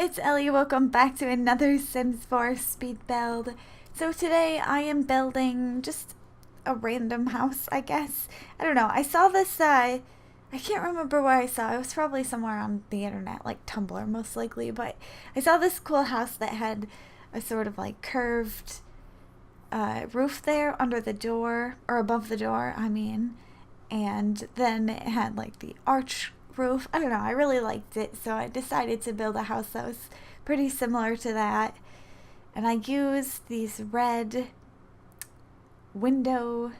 it's Ellie. Welcome back to another Sims 4 speed build. So today I am building just a random house, I guess. I don't know. I saw this, I can't remember where I saw it. It was probably somewhere on the internet, like Tumblr most likely. But I saw this cool house that had a sort of like curved roof there under the door, or above the door, I mean. And then it had like the arch roof. I don't know, I really liked it, so I decided to build a house that was pretty similar to that. And I used these red window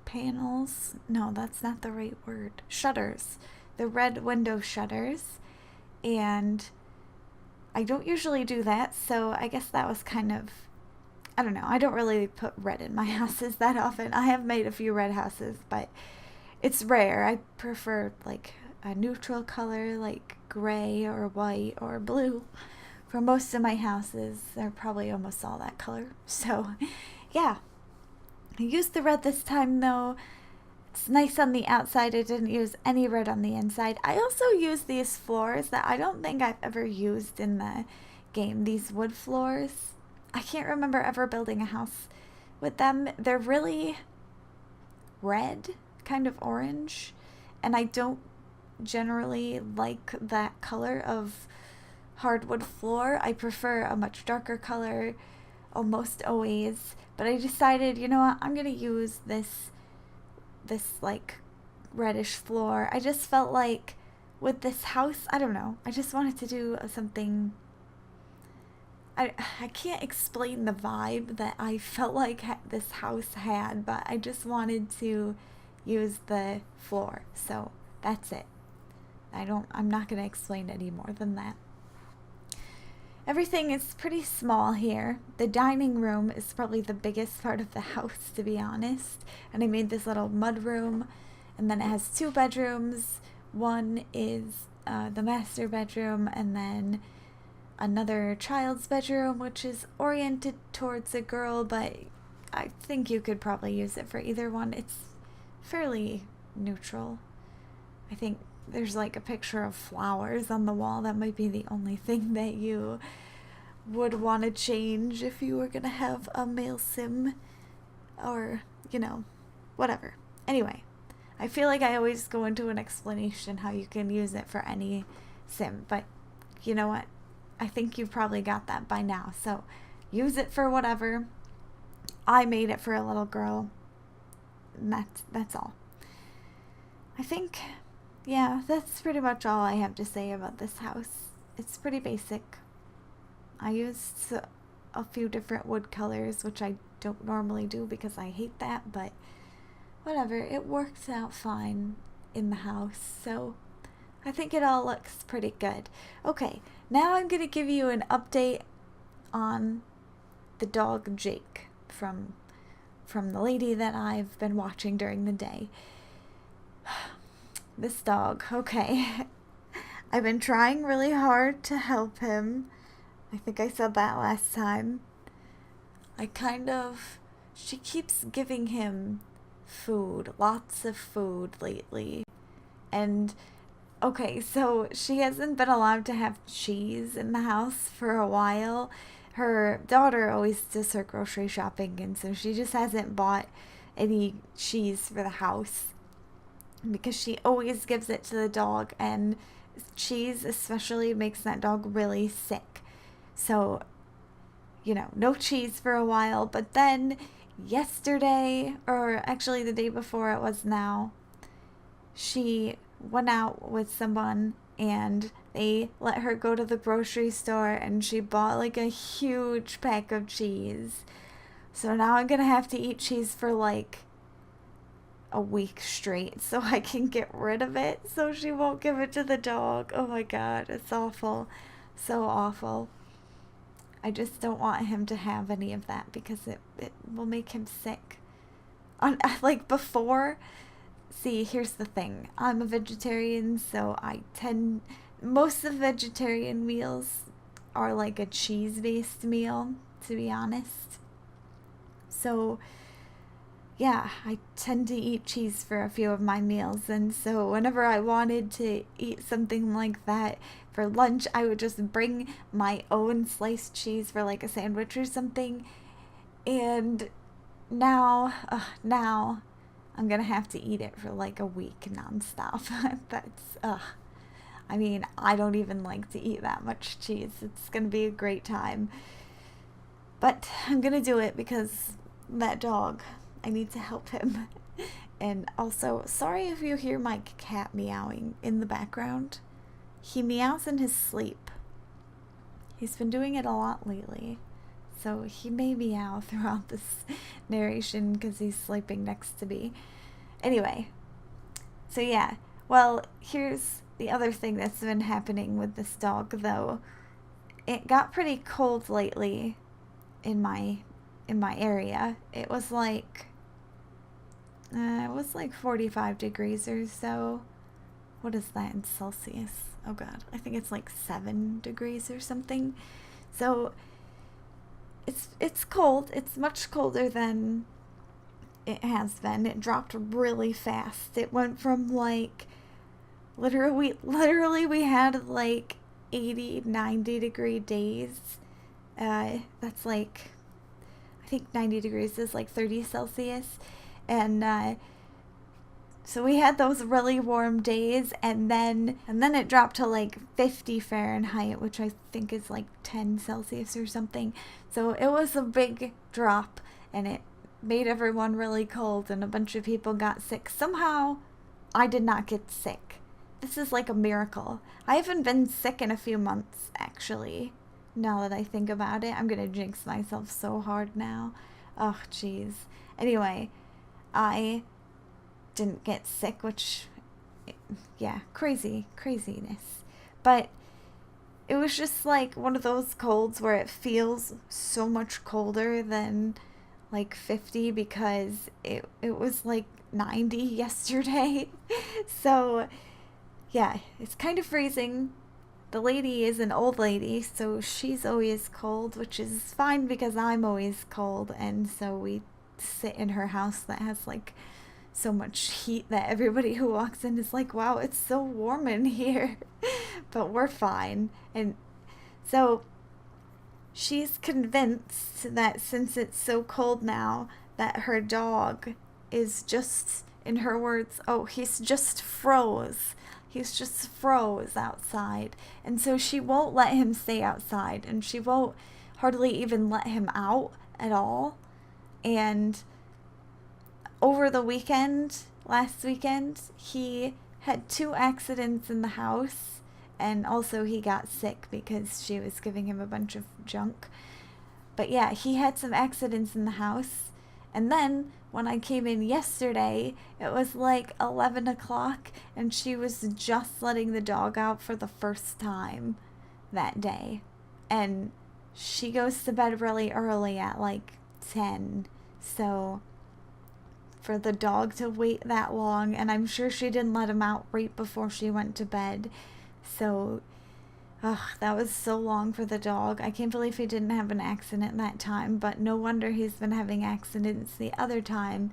panels. No, that's not the right word. Shutters. The red window shutters. And I don't usually do that, so I guess that was kind of, I don't know. I don't really put red in my houses that often. I have made a few red houses, but it's rare. I prefer like a neutral color like gray or white or blue. For most of my houses, they're probably almost all that color. So yeah, I used the red this time though. It's nice on the outside. I didn't use any red on the inside. I also used these floors that I don't think I've ever used in the game. These wood floors. I can't remember ever building a house with them. They're really red, kind of orange, and I don't generally like that color of hardwood floor. I prefer a much darker color almost always, but I decided, you know what, I'm gonna use this like reddish floor. I just felt like with this house, I don't know, I just wanted to do something. I can't explain the vibe that I felt like this house had, but I just wanted to use the floor, so that's it. I'm not going to explain any more than that. Everything is pretty small here. The dining room is probably the biggest part of the house, to be honest. And I made this little mud room, and then it has 2 bedrooms. One is the master bedroom, and then another child's bedroom, which is oriented towards a girl, but I think you could probably use it for either one. It's fairly neutral. I think there's like a picture of flowers on the wall. That might be the only thing that you would want to change if you were gonna have a male sim, or, you know, whatever. Anyway, I feel like I always go into an explanation how you can use it for any sim, but you know what? I think you've probably got that by now, so use it for whatever. I made it for a little girl, and that's all. I think, yeah, that's pretty much all I have to say about this house. It's pretty basic. I used a few different wood colors, which I don't normally do because I hate that, but whatever, it works out fine in the house, so I think it all looks pretty good. Okay, now I'm going to give you an update on the dog Jake from the lady that I've been watching during the day. This dog, okay. I've been trying really hard to help him. I think I said that last time. She keeps giving him food, lots of food lately. And okay, so she hasn't been allowed to have cheese in the house for a while. Her daughter always does her grocery shopping, and so she just hasn't bought any cheese for the house because she always gives it to the dog, and cheese especially makes that dog really sick. So, you know, no cheese for a while, but then yesterday, or actually the day before it was now, she went out with someone and they let her go to the grocery store, and she bought like a huge pack of cheese. So now I'm gonna have to eat cheese for like a week straight so I can get rid of it so she won't give it to the dog. Oh my god, it's awful. So awful. I just don't want him to have any of that because it will make him sick. Like before, see, here's the thing. I'm a vegetarian, so most of the vegetarian meals are like a cheese-based meal, to be honest. So yeah, I tend to eat cheese for a few of my meals, and so whenever I wanted to eat something like that, for lunch, I would just bring my own sliced cheese for like a sandwich or something. And now I'm gonna have to eat it for like a week nonstop. That's I mean, I don't even like to eat that much cheese. It's gonna be a great time. But I'm gonna do it because that dog, I need to help him. And also, sorry if you hear my cat meowing in the background. He meows in his sleep. He's been doing it a lot lately. So he may meow throughout this narration because he's sleeping next to me. Anyway, so yeah. Well, here's the other thing that's been happening with this dog, though. It got pretty cold lately in my area. It was like 45 degrees or so. What is that in Celsius? Oh god, I think it's like 7 degrees or something. So it's cold. It's much colder than it has been. It dropped really fast. It went from like literally we had like 80, 90 degree days. That's like, I think 90 degrees is like 30 Celsius. And so we had those really warm days, and then it dropped to like 50 Fahrenheit, which I think is like 10 Celsius or something. So it was a big drop, and it made everyone really cold, and a bunch of people got sick. Somehow, I did not get sick. This is like a miracle. I haven't been sick in a few months, actually. Now that I think about it, I'm gonna jinx myself so hard now. Oh, jeez. Anyway, I didn't get sick, which, yeah, craziness. But it was just like one of those colds where it feels so much colder than like 50 because it was like 90 yesterday. So yeah, it's kind of freezing. The lady is an old lady, so she's always cold, which is fine because I'm always cold, and so we sit in her house that has like so much heat that everybody who walks in is like, wow, it's so warm in here. But we're fine. And so she's convinced that since it's so cold now, that her dog is just, in her words, oh, he's just froze. He's just froze outside. And so she won't let him stay outside, and she won't hardly even let him out at all. And over the weekend, last weekend, he had 2 accidents in the house, and also he got sick because she was giving him a bunch of junk. But yeah, he had some accidents in the house, and then when I came in yesterday, it was like 11 o'clock, and she was just letting the dog out for the first time that day. And she goes to bed really early at like 10, so for the dog to wait that long, and I'm sure she didn't let him out right before she went to bed. So, that was so long for the dog. I can't believe he didn't have an accident that time, but no wonder he's been having accidents the other time,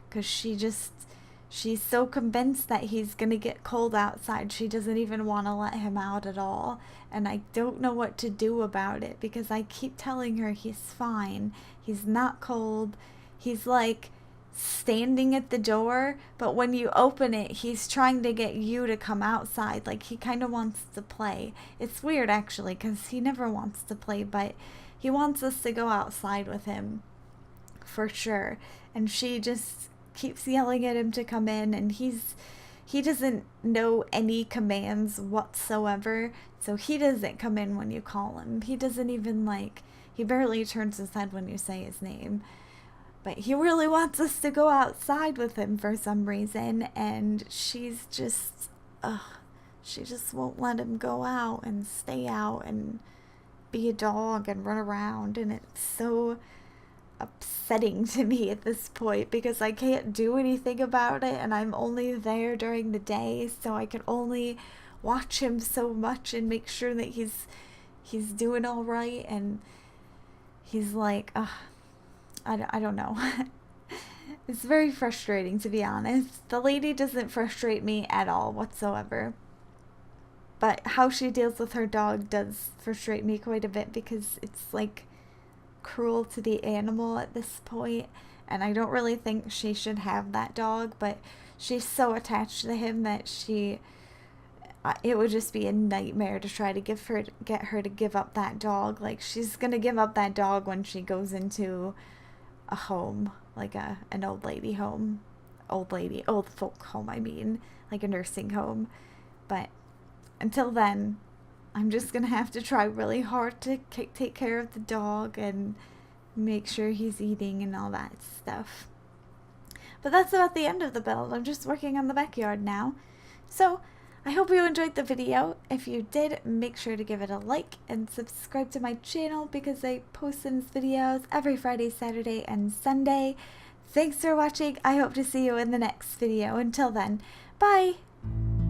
because she's so convinced that he's gonna get cold outside, she doesn't even want to let him out at all. And I don't know what to do about it, because I keep telling her he's fine, he's not cold, he's like standing at the door, but when you open it, he's trying to get you to come outside. Like, he kind of wants to play. It's weird, actually, because he never wants to play, but he wants us to go outside with him for sure. And she just keeps yelling at him to come in, and he doesn't know any commands whatsoever, so he doesn't come in when you call him. He doesn't even, like, he barely turns his head when you say his name. But he really wants us to go outside with him for some reason, and she just won't let him go out and stay out and be a dog and run around, and it's so upsetting to me at this point because I can't do anything about it, and I'm only there during the day, so I can only watch him so much and make sure that he's doing all right. And he's like, I don't know. It's very frustrating, to be honest. The lady doesn't frustrate me at all whatsoever. But how she deals with her dog does frustrate me quite a bit, because it's like cruel to the animal at this point, and I don't really think she should have that dog, but she's so attached to him that it would just be a nightmare to try to get her to give up that dog. Like, she's gonna give up that dog when she goes into a home, like an old lady home, old folk home, I mean, like a nursing home. But until then, I'm just gonna have to try really hard to take care of the dog and make sure he's eating and all that stuff. But that's about the end of the build. I'm just working on the backyard now. So I hope you enjoyed the video. If you did, make sure to give it a like and subscribe to my channel, because I post these videos every Friday, Saturday, and Sunday. Thanks for watching. I hope to see you in the next video. Until then, bye!